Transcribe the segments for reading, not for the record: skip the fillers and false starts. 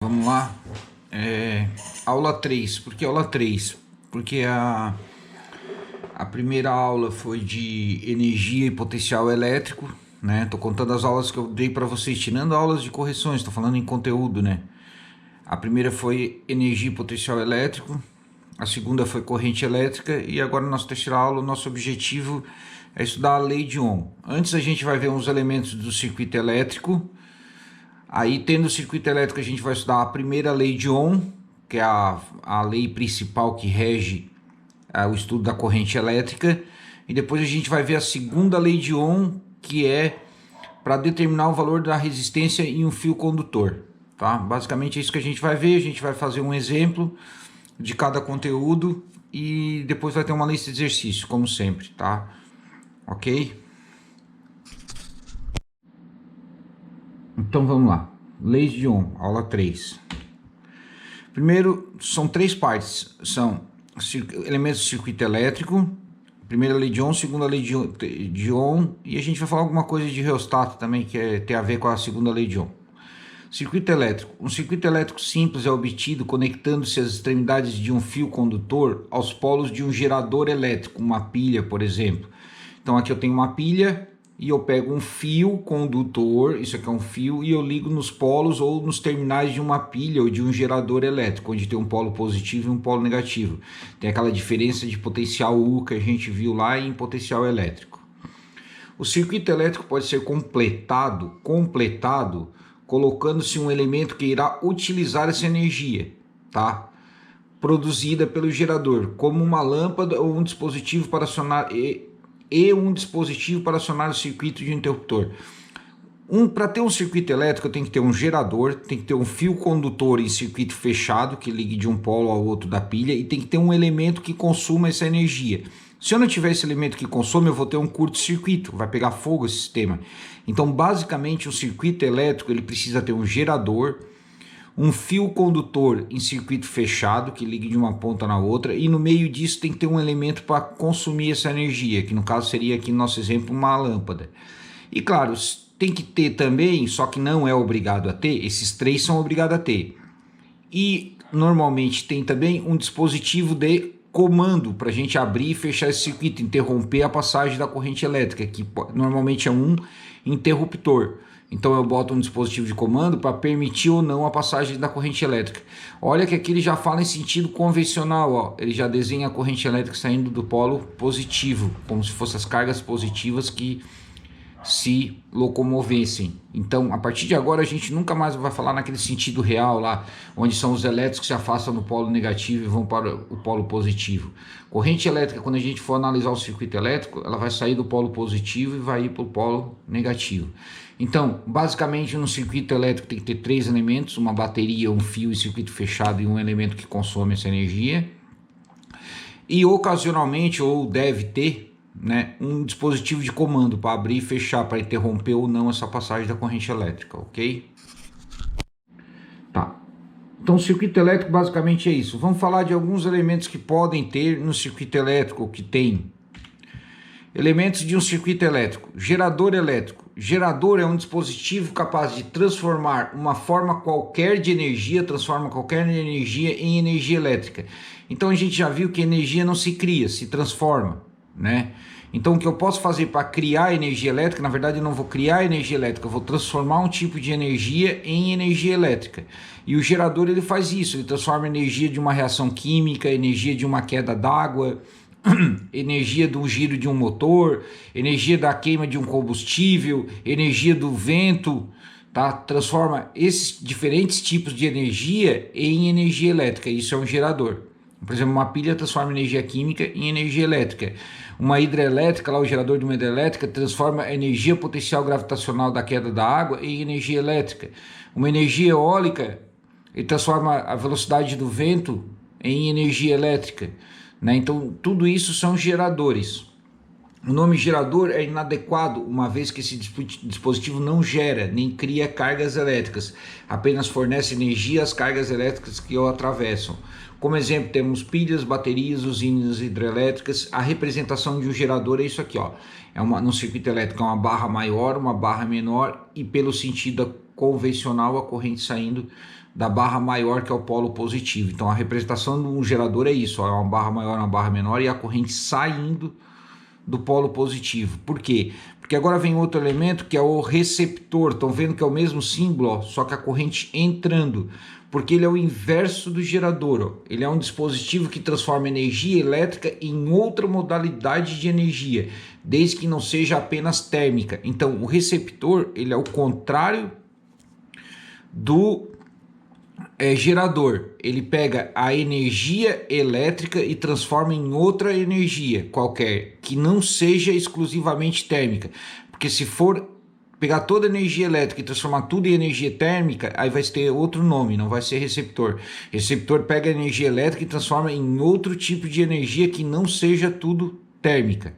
Vamos lá. Aula 3. Por que aula 3? Porque a primeira aula foi de energia e potencial elétrico, né? Tô contando as aulas que eu dei para vocês, tirando aulas de correções, tô falando em conteúdo, né? A primeira foi energia e potencial elétrico, a segunda foi corrente elétrica e agora na nossa terceira aula o nosso objetivo é estudar a lei de Ohm. Antes a gente vai ver uns elementos do circuito elétrico. Aí, tendo o circuito elétrico, a gente vai estudar a primeira lei de Ohm, que é a lei principal que rege o estudo da corrente elétrica. E depois a gente vai ver a segunda lei de Ohm, que é para determinar o valor da resistência em um fio condutor. Tá? Basicamente é isso que a gente vai ver. A gente vai fazer um exemplo de cada conteúdo e depois vai ter uma lista de exercícios, como sempre, tá? Ok? Então vamos lá. Leis de Ohm, aula 3. Primeiro, são três partes. São elementos do circuito elétrico, primeira lei de Ohm, segunda lei de Ohm, e a gente vai falar alguma coisa de reostato também, que tem a ver com a segunda lei de Ohm. Circuito elétrico. Um circuito elétrico simples é obtido conectando-se as extremidades de um fio condutor aos polos de um gerador elétrico, uma pilha, por exemplo. Então aqui eu tenho uma pilha e eu pego um fio condutor, isso aqui é um fio, e eu ligo nos polos ou nos terminais de uma pilha ou de um gerador elétrico, onde tem um polo positivo e um polo negativo. Tem aquela diferença de potencial U que a gente viu lá em potencial elétrico. O circuito elétrico pode ser completado colocando-se um elemento que irá utilizar essa energia, tá? Produzida pelo gerador, como uma lâmpada ou um dispositivo para acionar um dispositivo para acionar o circuito de interruptor. Para ter um circuito elétrico, tem que ter um gerador, tem que ter um fio condutor em circuito fechado, que ligue de um polo ao outro da pilha, e tem que ter um elemento que consuma essa energia. Se eu não tiver esse elemento que consome, eu vou ter um curto-circuito, vai pegar fogo esse sistema. Então, basicamente, o circuito elétrico ele precisa ter um gerador, um fio condutor em circuito fechado, que ligue de uma ponta na outra, e no meio disso tem que ter um elemento para consumir essa energia, que no caso seria aqui no nosso exemplo uma lâmpada. E claro, tem que ter também, só que não é obrigado a ter, esses três são obrigados a ter. E normalmente tem também um dispositivo de comando para a gente abrir e fechar esse circuito, interromper a passagem da corrente elétrica, que normalmente é um interruptor. Então eu boto um dispositivo de comando para permitir ou não a passagem da corrente elétrica. Olha que aqui ele já fala em sentido convencional, ó. Ele já desenha a corrente elétrica saindo do polo positivo, como se fossem as cargas positivas que se locomovessem. Então, a partir de agora, a gente nunca mais vai falar naquele sentido real lá, onde são os elétrons que se afastam do polo negativo e vão para o polo positivo. Corrente elétrica, quando a gente for analisar o circuito elétrico, ela vai sair do polo positivo e vai ir para o polo negativo. Então, basicamente, no circuito elétrico tem que ter três elementos, uma bateria, um fio e circuito fechado e um elemento que consome essa energia. E ocasionalmente, ou deve ter, né, um dispositivo de comando para abrir e fechar, para interromper ou não essa passagem da corrente elétrica, ok? Tá. Então o circuito elétrico basicamente é isso. Vamos falar de alguns elementos que podem ter no circuito elétrico, que tem. Elementos de um circuito elétrico. Gerador elétrico. Gerador é um dispositivo capaz de transformar uma forma qualquer de energia, transforma qualquer energia em energia elétrica. Então a gente já viu que energia não se cria, se transforma, né? Então o que eu posso fazer para criar energia elétrica, na verdade eu não vou criar energia elétrica, eu vou transformar um tipo de energia em energia elétrica. E o gerador ele faz isso, ele transforma energia de uma reação química, energia de uma queda d'água, energia do giro de um motor, energia da queima de um combustível, energia do vento, tá? Transforma esses diferentes tipos de energia em energia elétrica, isso é um gerador. Por exemplo, uma pilha transforma energia química em energia elétrica. Uma hidrelétrica, lá o gerador de uma hidrelétrica, transforma a energia potencial gravitacional da queda da água em energia elétrica. Uma energia eólica, ele transforma a velocidade do vento em energia elétrica, né? Então, tudo isso são geradores. O nome gerador é inadequado, uma vez que esse dispositivo não gera nem cria cargas elétricas, apenas fornece energia às cargas elétricas que o atravessam. Como exemplo, temos pilhas, baterias, usinas hidrelétricas. A representação de um gerador é isso aqui, ó. No circuito elétrico é uma barra maior, uma barra menor, e pelo sentido convencional, a corrente saindo da barra maior, que é o polo positivo. Então a representação de um gerador é isso, ó, é uma barra maior, uma barra menor e a corrente saindo do polo positivo. Por quê? Porque agora vem outro elemento que é o receptor. Estão vendo que é o mesmo símbolo, ó, só que a corrente entrando, porque ele é o inverso do gerador. Ó. Ele é um dispositivo que transforma energia elétrica em outra modalidade de energia, desde que não seja apenas térmica. Então o receptor, ele é o contrário do gerador. Ele pega a energia elétrica e transforma em outra energia qualquer, que não seja exclusivamente térmica. Porque se for pegar toda a energia elétrica e transformar tudo em energia térmica, aí vai ter outro nome, não vai ser receptor. Receptor pega a energia elétrica e transforma em outro tipo de energia que não seja tudo térmica.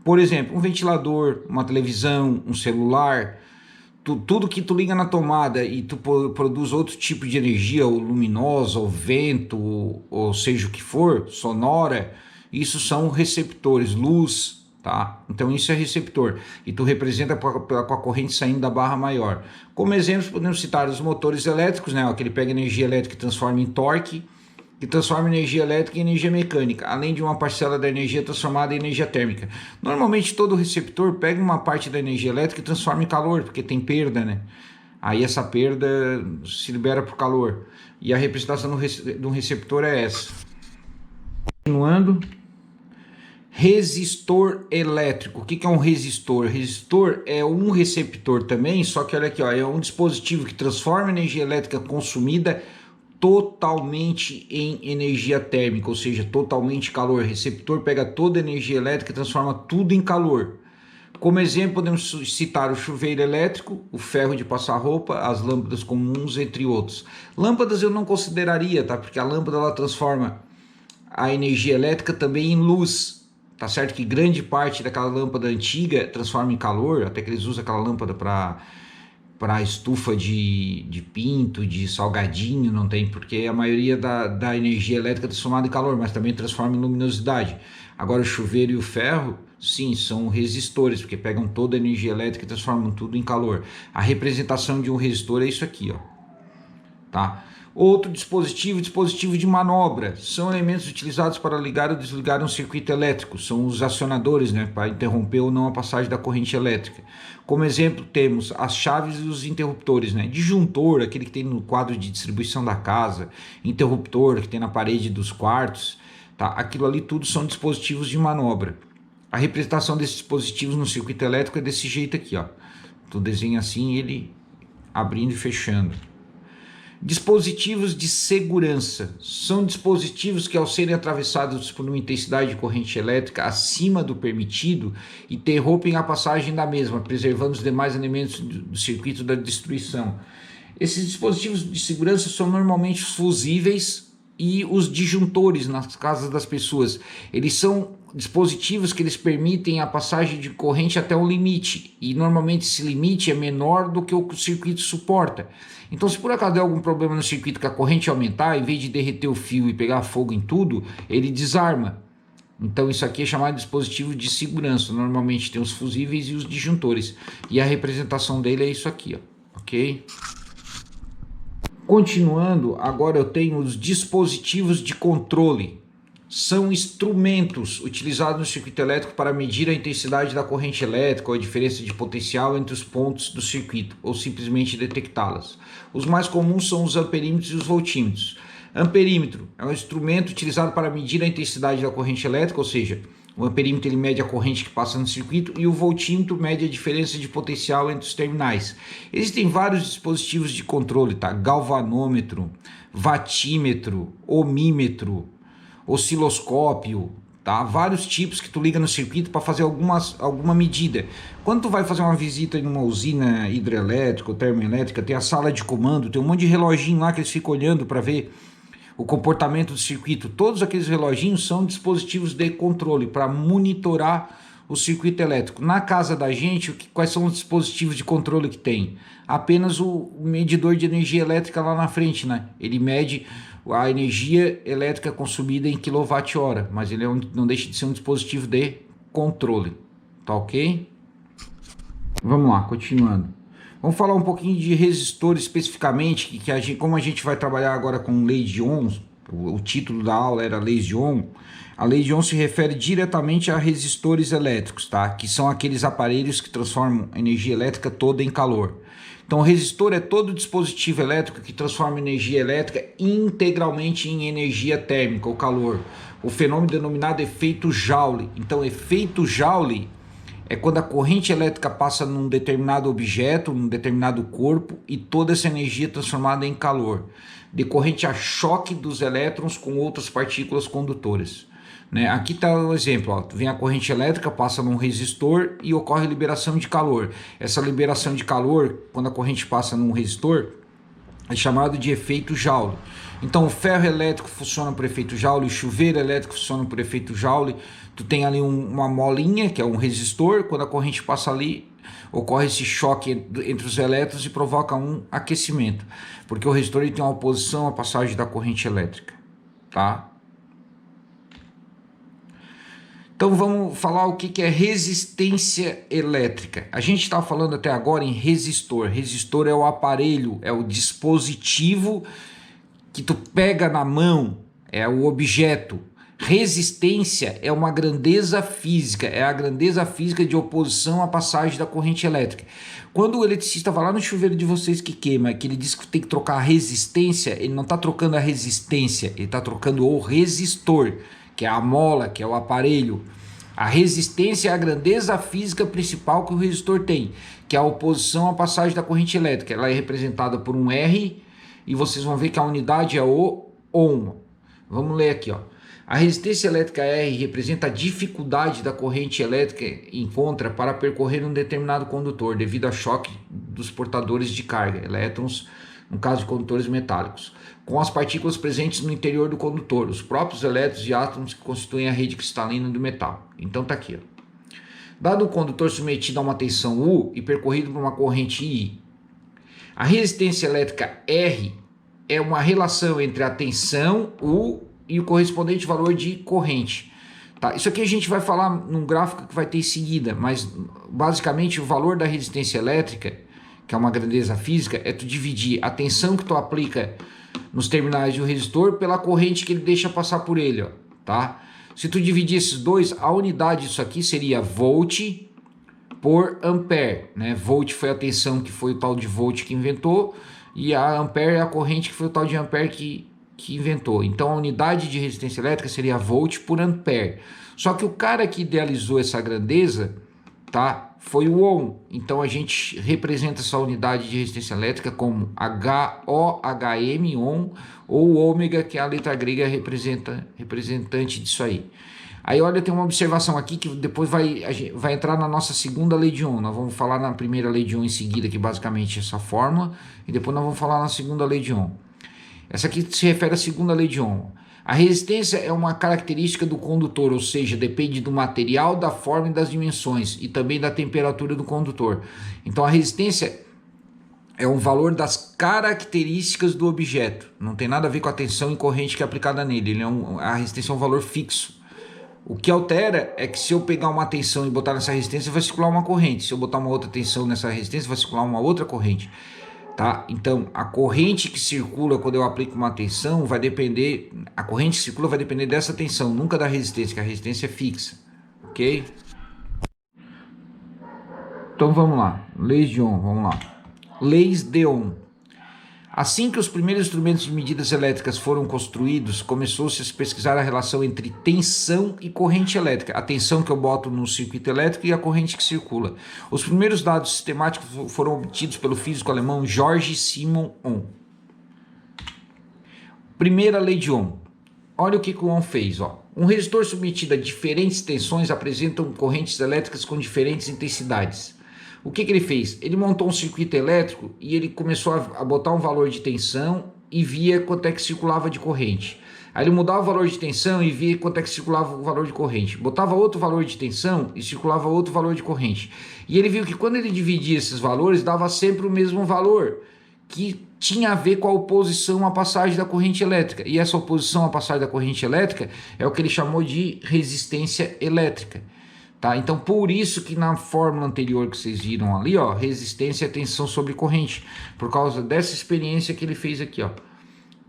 Por exemplo, um ventilador, uma televisão, um celular, tudo que tu liga na tomada e tu produz outro tipo de energia, ou luminosa, ou vento, ou seja o que for, sonora, isso são receptores, luz, tá? Então isso é receptor, e tu representa com a corrente saindo da barra maior. Como exemplos podemos citar os motores elétricos, né? Que ele pega energia elétrica e transforma em torque, que transforma energia elétrica em energia mecânica, além de uma parcela da energia transformada em energia térmica. Normalmente todo receptor pega uma parte da energia elétrica e transforma em calor, porque tem perda, né? Aí essa perda se libera por calor. E a representação do receptor é essa. Continuando. Resistor elétrico. O que é um resistor? Resistor é um receptor também, só que olha aqui, ó, é um dispositivo que transforma energia elétrica consumida totalmente em energia térmica, ou seja, totalmente calor. O receptor pega toda a energia elétrica e transforma tudo em calor. Como exemplo, podemos citar o chuveiro elétrico, o ferro de passar roupa, as lâmpadas comuns, entre outros. Lâmpadas eu não consideraria, tá? Porque a lâmpada ela transforma a energia elétrica também em luz. Tá certo que grande parte daquela lâmpada antiga transforma em calor, até que eles usam aquela lâmpada para estufa de pinto, de salgadinho, não tem, porque a maioria da energia elétrica é transformada em calor, mas também transforma em luminosidade. Agora o chuveiro e o ferro, sim, são resistores, porque pegam toda a energia elétrica e transformam tudo em calor. A representação de um resistor é isso aqui, ó, tá? Outro dispositivo, dispositivo de manobra, são elementos utilizados para ligar ou desligar um circuito elétrico, são os acionadores, né, para interromper ou não a passagem da corrente elétrica. Como exemplo temos as chaves e os interruptores, né, disjuntor, aquele que tem no quadro de distribuição da casa, interruptor que tem na parede dos quartos, tá? Aquilo ali tudo são dispositivos de manobra. A representação desses dispositivos no circuito elétrico é desse jeito aqui, ó. Tu desenha assim ele abrindo e fechando. Dispositivos de segurança são dispositivos que, ao serem atravessados por uma intensidade de corrente elétrica acima do permitido, interrompem a passagem da mesma, preservando os demais elementos do circuito da destruição. Esses dispositivos de segurança são normalmente fusíveis e os disjuntores nas casas das pessoas. Eles são dispositivos que eles permitem a passagem de corrente até um limite, e normalmente esse limite é menor do que o circuito suporta. Então, se por acaso der algum problema no circuito que a corrente aumentar, em vez de derreter o fio e pegar fogo em tudo, ele desarma. Então isso aqui é chamado de dispositivo de segurança. Normalmente tem os fusíveis e os disjuntores. E a representação dele é isso aqui, ó, ok? Continuando, agora eu tenho os dispositivos de controle. São instrumentos utilizados no circuito elétrico para medir a intensidade da corrente elétrica ou a diferença de potencial entre os pontos do circuito, ou simplesmente detectá-las. Os mais comuns são os amperímetros e os voltímetros. Amperímetro é um instrumento utilizado para medir a intensidade da corrente elétrica, ou seja, o amperímetro ele mede a corrente que passa no circuito e o voltímetro mede a diferença de potencial entre os terminais. Existem vários dispositivos de controle, tá? Galvanômetro, vatímetro, ohmímetro, osciloscópio, tá? Vários tipos que tu liga no circuito para fazer alguma medida. Quando tu vai fazer uma visita em uma usina hidrelétrica ou termoelétrica, tem a sala de comando, tem um monte de reloginho lá que eles ficam olhando para ver o comportamento do circuito. Todos aqueles reloginhos são dispositivos de controle para monitorar o circuito elétrico. Na casa da gente, quais são os dispositivos de controle que tem? Apenas o medidor de energia elétrica lá na frente, né? Ele mede a energia elétrica consumida em kWh, mas ele não deixa de ser um dispositivo de controle, tá ok? Vamos lá, continuando. Vamos falar um pouquinho de resistor especificamente, como a gente vai trabalhar agora com lei de Ohm, o título da aula era leis de Ohm. A lei de Ohm se refere diretamente a resistores elétricos, tá? Que são aqueles aparelhos que transformam a energia elétrica toda em calor. Então, o resistor é todo dispositivo elétrico que transforma energia elétrica integralmente em energia térmica, ou calor. O fenômeno denominado efeito Joule. Então, efeito Joule é quando a corrente elétrica passa num determinado objeto, num determinado corpo, e toda essa energia é transformada em calor, decorrente a choque dos elétrons com outras partículas condutoras. Né? Aqui está o exemplo, ó. Vem a corrente elétrica, passa num resistor e ocorre liberação de calor. Essa liberação de calor, quando a corrente passa num resistor, é chamado de efeito Joule. Então o ferro elétrico funciona por efeito Joule, o chuveiro elétrico funciona por efeito Joule. Tu tem ali uma molinha, que é um resistor, quando a corrente passa ali, ocorre esse choque entre os elétrons e provoca um aquecimento, porque o resistor ele tem uma oposição à passagem da corrente elétrica, tá? Então vamos falar o que é resistência elétrica. A gente está falando até agora em resistor. Resistor é o aparelho, é o dispositivo que tu pega na mão, é o objeto. Resistência é uma grandeza física, é a grandeza física de oposição à passagem da corrente elétrica. Quando o eletricista vai lá no chuveiro de vocês que queima, que ele diz que tem que trocar a resistência, ele não está trocando a resistência, ele está trocando o resistor, que é a mola, que é o aparelho. A resistência é a grandeza física principal que o resistor tem, que é a oposição à passagem da corrente elétrica. Ela é representada por um R, e vocês vão ver que a unidade é o ohm. Vamos ler aqui, ó. A resistência elétrica R representa a dificuldade da corrente elétrica encontra para percorrer um determinado condutor, devido ao choque dos portadores de carga, elétrons, no caso de condutores metálicos, com as partículas presentes no interior do condutor, os próprios elétrons e átomos que constituem a rede cristalina do metal. Então tá aqui, ó. Dado o condutor submetido a uma tensão U e percorrido por uma corrente I, a resistência elétrica R é uma relação entre a tensão U e o correspondente valor de corrente. Tá? Isso aqui a gente vai falar num gráfico que vai ter em seguida, mas basicamente o valor da resistência elétrica, que é uma grandeza física, é tu dividir a tensão que tu aplica nos terminais de um resistor pela corrente que ele deixa passar por ele. Ó, tá? Se tu dividir esses dois, a unidade disso aqui seria volt por ampere. Né? Volt foi a tensão que foi o tal de volt que inventou, e a ampere é a corrente que foi o tal de ampere que inventou. Então a unidade de resistência elétrica seria volt por ampere. Só que o cara que idealizou essa grandeza, tá, foi o ohm. Então a gente representa essa unidade de resistência elétrica como HOHM, ohm, ou ômega, que é a letra grega representante disso aí. Aí olha, tem uma observação aqui que depois vai entrar na nossa segunda lei de Ohm. Nós vamos falar na primeira lei de Ohm em seguida, que basicamente é essa fórmula, e depois nós vamos falar na segunda lei de Ohm. Essa aqui se refere à segunda lei de Ohm. A resistência é uma característica do condutor, ou seja, depende do material, da forma e das dimensões, e também da temperatura do condutor. Então a resistência é um valor das características do objeto. Não tem nada a ver com a tensão e corrente que é aplicada nele. A resistência é um valor fixo. O que altera é que se eu pegar uma tensão e botar nessa resistência, vai circular uma corrente. Se eu botar uma outra tensão nessa resistência, vai circular uma outra corrente. Tá? Então, a corrente que circula quando eu aplico uma tensão vai depender... A corrente que circula vai depender dessa tensão, nunca da resistência, que a resistência é fixa. Ok? Então, vamos lá. Leis de Ohm, vamos lá. Leis de Ohm. Assim que os primeiros instrumentos de medidas elétricas foram construídos, começou-se a se pesquisar a relação entre tensão e corrente elétrica. A tensão que eu boto no circuito elétrico e a corrente que circula. Os primeiros dados sistemáticos foram obtidos pelo físico alemão Georg Simon Ohm. Primeira lei de Ohm. Olha o que o Ohm fez. Ó. Um resistor submetido a diferentes tensões apresenta correntes elétricas com diferentes intensidades. O que ele fez? Ele montou um circuito elétrico e ele começou a botar um valor de tensão e via quanto é que circulava de corrente. Aí ele mudava o valor de tensão e via quanto é que circulava o valor de corrente. Botava outro valor de tensão e circulava outro valor de corrente. E ele viu que quando ele dividia esses valores, dava sempre o mesmo valor, que tinha a ver com a oposição à passagem da corrente elétrica. E essa oposição à passagem da corrente elétrica é o que ele chamou de resistência elétrica. Tá? Então, por isso que na fórmula anterior que vocês viram ali, ó, resistência e tensão sobre corrente, por causa dessa experiência que ele fez aqui, ó,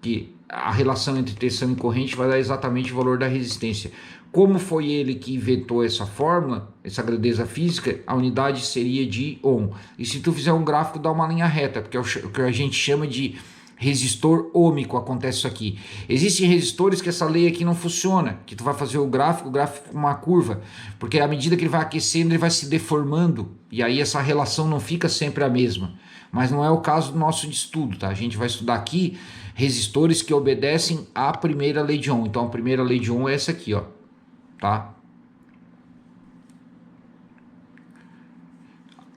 que a relação entre tensão e corrente vai dar exatamente o valor da resistência. Como foi ele que inventou essa fórmula, essa grandeza física, a unidade seria de ohm. E se tu fizer um gráfico, dá uma linha reta, porque é o que a gente chama de resistor ôhmico, acontece isso aqui. Existem resistores que essa lei aqui não funciona, que tu vai fazer o gráfico com uma curva, porque à medida que ele vai aquecendo, ele vai se deformando, e aí essa relação não fica sempre a mesma. Mas não é o caso do nosso estudo, tá? A gente vai estudar aqui resistores que obedecem à primeira lei de Ohm. Então a primeira lei de Ohm é essa aqui, ó, tá?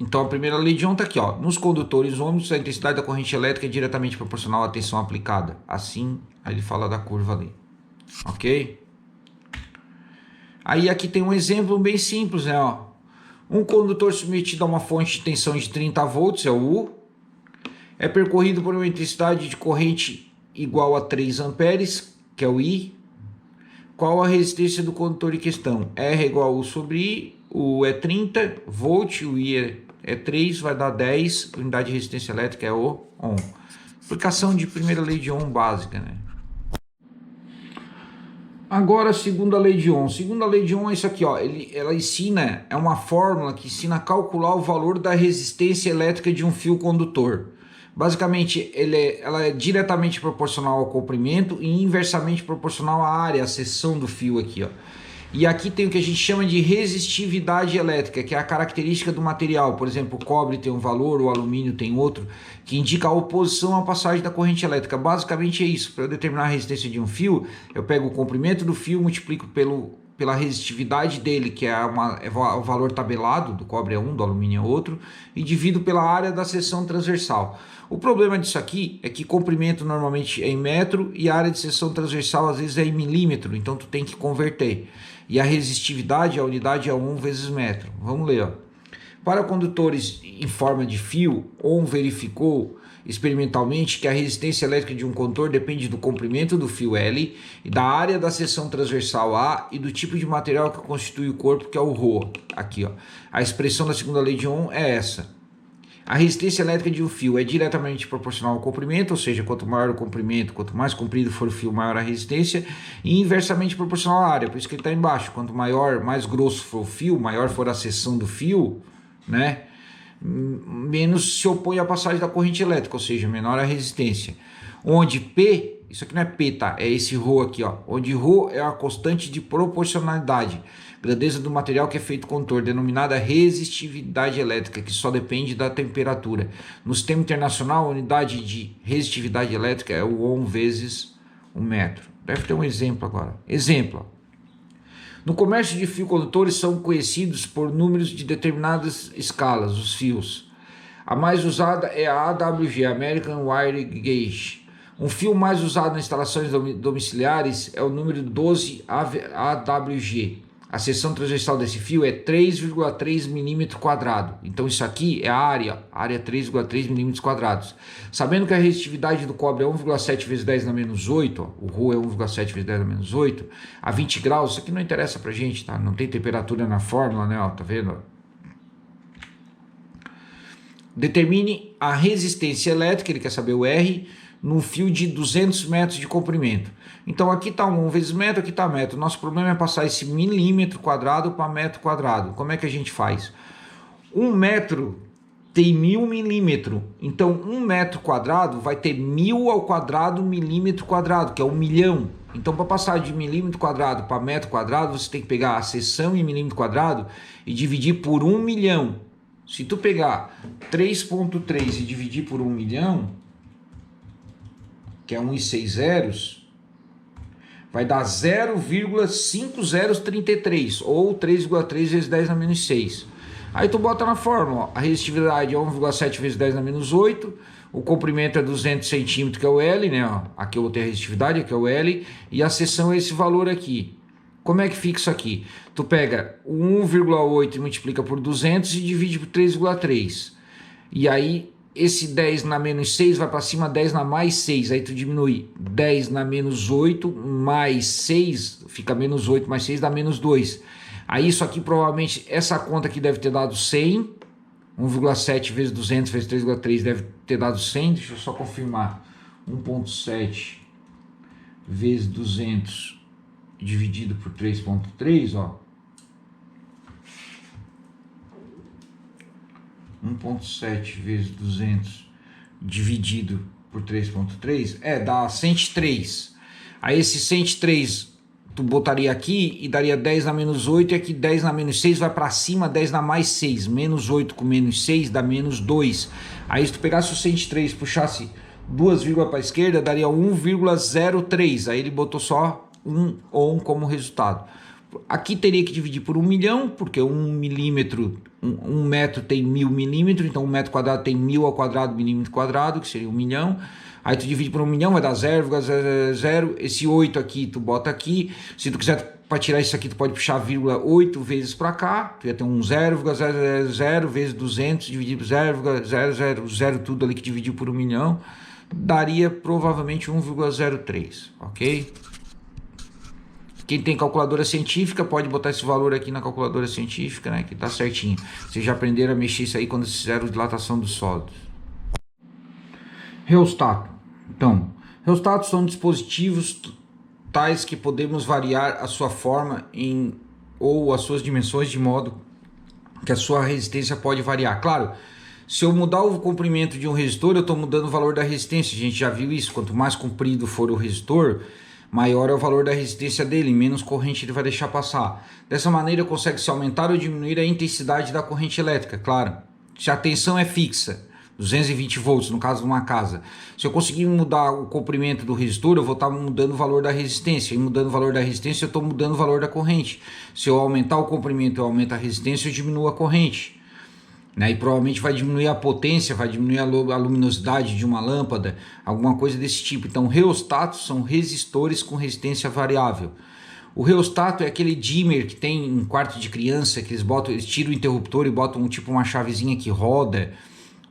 Então a primeira lei de Ohm está aqui, ó. Nos condutores ômicos, a intensidade da corrente elétrica é diretamente proporcional à tensão aplicada. Assim, aí ele fala da curva ali. Ok? Aí aqui tem um exemplo bem simples, né? Ó. Um condutor submetido a uma fonte de tensão de 30 volts, é o U, é percorrido por uma intensidade de corrente igual a 3 amperes, que é o I. Qual a resistência do condutor em questão? R é igual a U sobre I, o U é 30 volt, o I é 3, vai dar 10, unidade de resistência elétrica é o Ohm. Aplicação de primeira lei de Ohm básica, né? Agora, segunda lei de Ohm. Segunda lei de Ohm é isso aqui, ó. Ela ensina, é uma fórmula que ensina a calcular o valor da resistência elétrica de um fio condutor. Basicamente, ela é diretamente proporcional ao comprimento e inversamente proporcional à área, à seção do fio aqui, ó. E aqui tem o que a gente chama de resistividade elétrica, que é a característica do material. Por exemplo, o cobre tem um valor, o alumínio tem outro, que indica a oposição à passagem da corrente elétrica. Basicamente é isso. Para eu determinar a resistência de um fio, eu pego o comprimento do fio, multiplico pela resistividade dele, que é o valor tabelado, do cobre é 1, do alumínio é outro, e divido pela área da seção transversal. O problema disso aqui é que comprimento normalmente é em metro e a área de seção transversal às vezes é em milímetro, então tu tem que converter. E a resistividade, a unidade é Ohm vezes metro. Vamos ler, ó. Para condutores em forma de fio, Ohm verificou experimentalmente que a resistência elétrica de um condutor depende do comprimento do fio L e da área da seção transversal A e do tipo de material que constitui o corpo, que é o ρ. Aqui, ó. A expressão da segunda lei de Ohm é essa. A resistência elétrica de um fio é diretamente proporcional ao comprimento, ou seja, quanto maior o comprimento, quanto mais comprido for o fio, maior a resistência, e inversamente proporcional à área, por isso que ele está embaixo. Quanto maior, mais grosso for o fio, maior for a seção do fio, né, menos se opõe à passagem da corrente elétrica, ou seja, menor a resistência. Onde P, isso aqui não é P, tá? É esse ρ aqui, ó. Onde ρ é a constante de proporcionalidade, grandeza do material que é feito condutor, denominada resistividade elétrica, que só depende da temperatura. No sistema internacional, a unidade de resistividade elétrica é o Ohm vezes o metro. Deve ter um exemplo agora. Exemplo. No comércio de fio condutores são conhecidos por números de determinadas escalas, os fios. A mais usada é a AWG, American Wire Gauge. Um fio mais usado nas instalações domiciliares é o número 12 AWG. A seção transversal desse fio é 3,3 milímetro quadrado. Então isso aqui é a área 3,3 milímetros quadrados. Sabendo que a resistitividade do cobre é 1,7 vezes 10 na menos 8, ó, o ρ é 1,7 vezes 10 na menos 8, a 20 graus, isso aqui não interessa pra gente, tá? Não tem temperatura na fórmula, né? Ó, tá vendo? Determine a resistência elétrica, ele quer saber o R, num fio de 200 metros de comprimento. Então aqui está 1 vezes metro, aqui está metro. Nosso problema é passar esse milímetro quadrado para metro quadrado. Como é que a gente faz? 1 metro tem 1000 milímetros. Então 1 metro quadrado vai ter 1000 ao quadrado milímetro quadrado, que é 1 milhão. Então para passar de milímetro quadrado para metro quadrado, você tem que pegar a seção em milímetro quadrado e dividir por 1 milhão. Se tu pegar 3,3 e dividir por 1 milhão, que é 1,6 zeros, vai dar 0,5033, ou 3,3 vezes 10 na menos 6. Aí tu bota na fórmula, ó, a resistitividade é 1,7 vezes 10 na menos 8, o comprimento é 200 centímetros, que é o L, né? Ó, aqui eu botei a resistitividade, que é o L, e a seção é esse valor aqui. Como é que fica isso aqui? Tu pega o 1,8 e multiplica por 200 e divide por 3,3. E aí esse 10 na menos 6 vai para cima, 10 na mais 6. Aí tu diminui 10 na menos 8 mais 6, fica menos 8 mais 6 dá menos 2. Aí isso aqui provavelmente, essa conta aqui deve ter dado 100, 1,7 vezes 200 vezes 3,3 deve ter dado 100, deixa eu só confirmar, 1,7 vezes 200 dividido por 3,3, ó, 1,7 vezes 200 dividido por 3,3 dá 103. Aí esse 103 tu botaria aqui e daria 10 na menos 8, e aqui 10 na menos 6 vai para cima, 10 na mais 6, menos 8 com menos 6 dá menos 2. Aí se tu pegasse o 103 puxasse 2 vírgulas para a esquerda, daria 1,03. Aí ele botou só 1 ohm como resultado. Aqui teria que dividir por 1 milhão, porque 1 milímetro, 1 metro tem 1000 milímetros, então 1 metro quadrado tem 1000 ao quadrado milímetro quadrado, que seria 1 milhão. Aí tu divide por 1 milhão, vai dar 0,000. Esse 8 aqui tu bota aqui. Se tu quiser para tirar isso aqui, tu pode puxar 0,8 vezes para cá. Tu ia ter um 0,000 vezes 200 dividido por 0,000 tudo ali que dividiu por 1 milhão. Daria provavelmente 1,03, ok? Quem tem calculadora científica pode botar esse valor aqui na calculadora científica, né? Que tá certinho. Vocês já aprenderam a mexer isso aí quando vocês fizeram dilatação dos sólidos. Reostato. Então, reostatos são dispositivos tais que podemos variar a sua forma ou as suas dimensões de modo que a sua resistência pode variar. Claro, se eu mudar o comprimento de um resistor, eu estou mudando o valor da resistência. A gente já viu isso. Quanto mais comprido for o resistor, maior é o valor da resistência dele, menos corrente ele vai deixar passar. Dessa maneira, consegue-se aumentar ou diminuir a intensidade da corrente elétrica, claro. Se a tensão é fixa, 220 volts, no caso de uma casa. Se eu conseguir mudar o comprimento do resistor, eu vou estar mudando o valor da resistência. E mudando o valor da resistência, eu estou mudando o valor da corrente. Se eu aumentar o comprimento e aumentar a resistência, eu diminuo a corrente. E provavelmente vai diminuir a potência, vai diminuir a luminosidade de uma lâmpada, alguma coisa desse tipo. Então, reostatos são resistores com resistência variável. O reostato é aquele dimmer que tem em quarto de criança, que eles tiram o interruptor e botam tipo uma chavezinha que roda,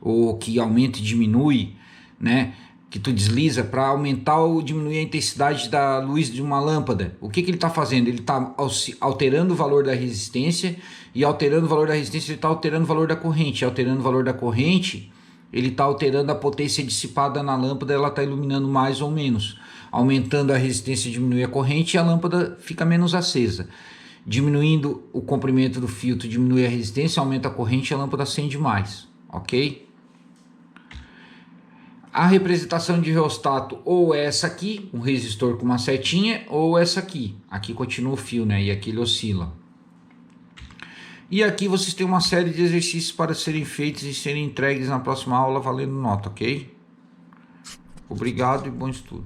ou que aumenta e diminui, né? Que tu desliza para aumentar ou diminuir a intensidade da luz de uma lâmpada. O que ele está fazendo? Ele está alterando o valor da resistência, e alterando o valor da resistência ele está alterando o valor da corrente. Alterando o valor da corrente, ele está alterando a potência dissipada na lâmpada, ela está iluminando mais ou menos. Aumentando a resistência, diminui a corrente e a lâmpada fica menos acesa. Diminuindo o comprimento do filtro, diminui a resistência, aumenta a corrente e a lâmpada acende mais, ok? A representação de reostato ou é essa aqui, um resistor com uma setinha, ou essa aqui. Aqui continua o fio, né? E aqui ele oscila. E aqui vocês têm uma série de exercícios para serem feitos e serem entregues na próxima aula valendo nota, ok? Obrigado e bom estudo.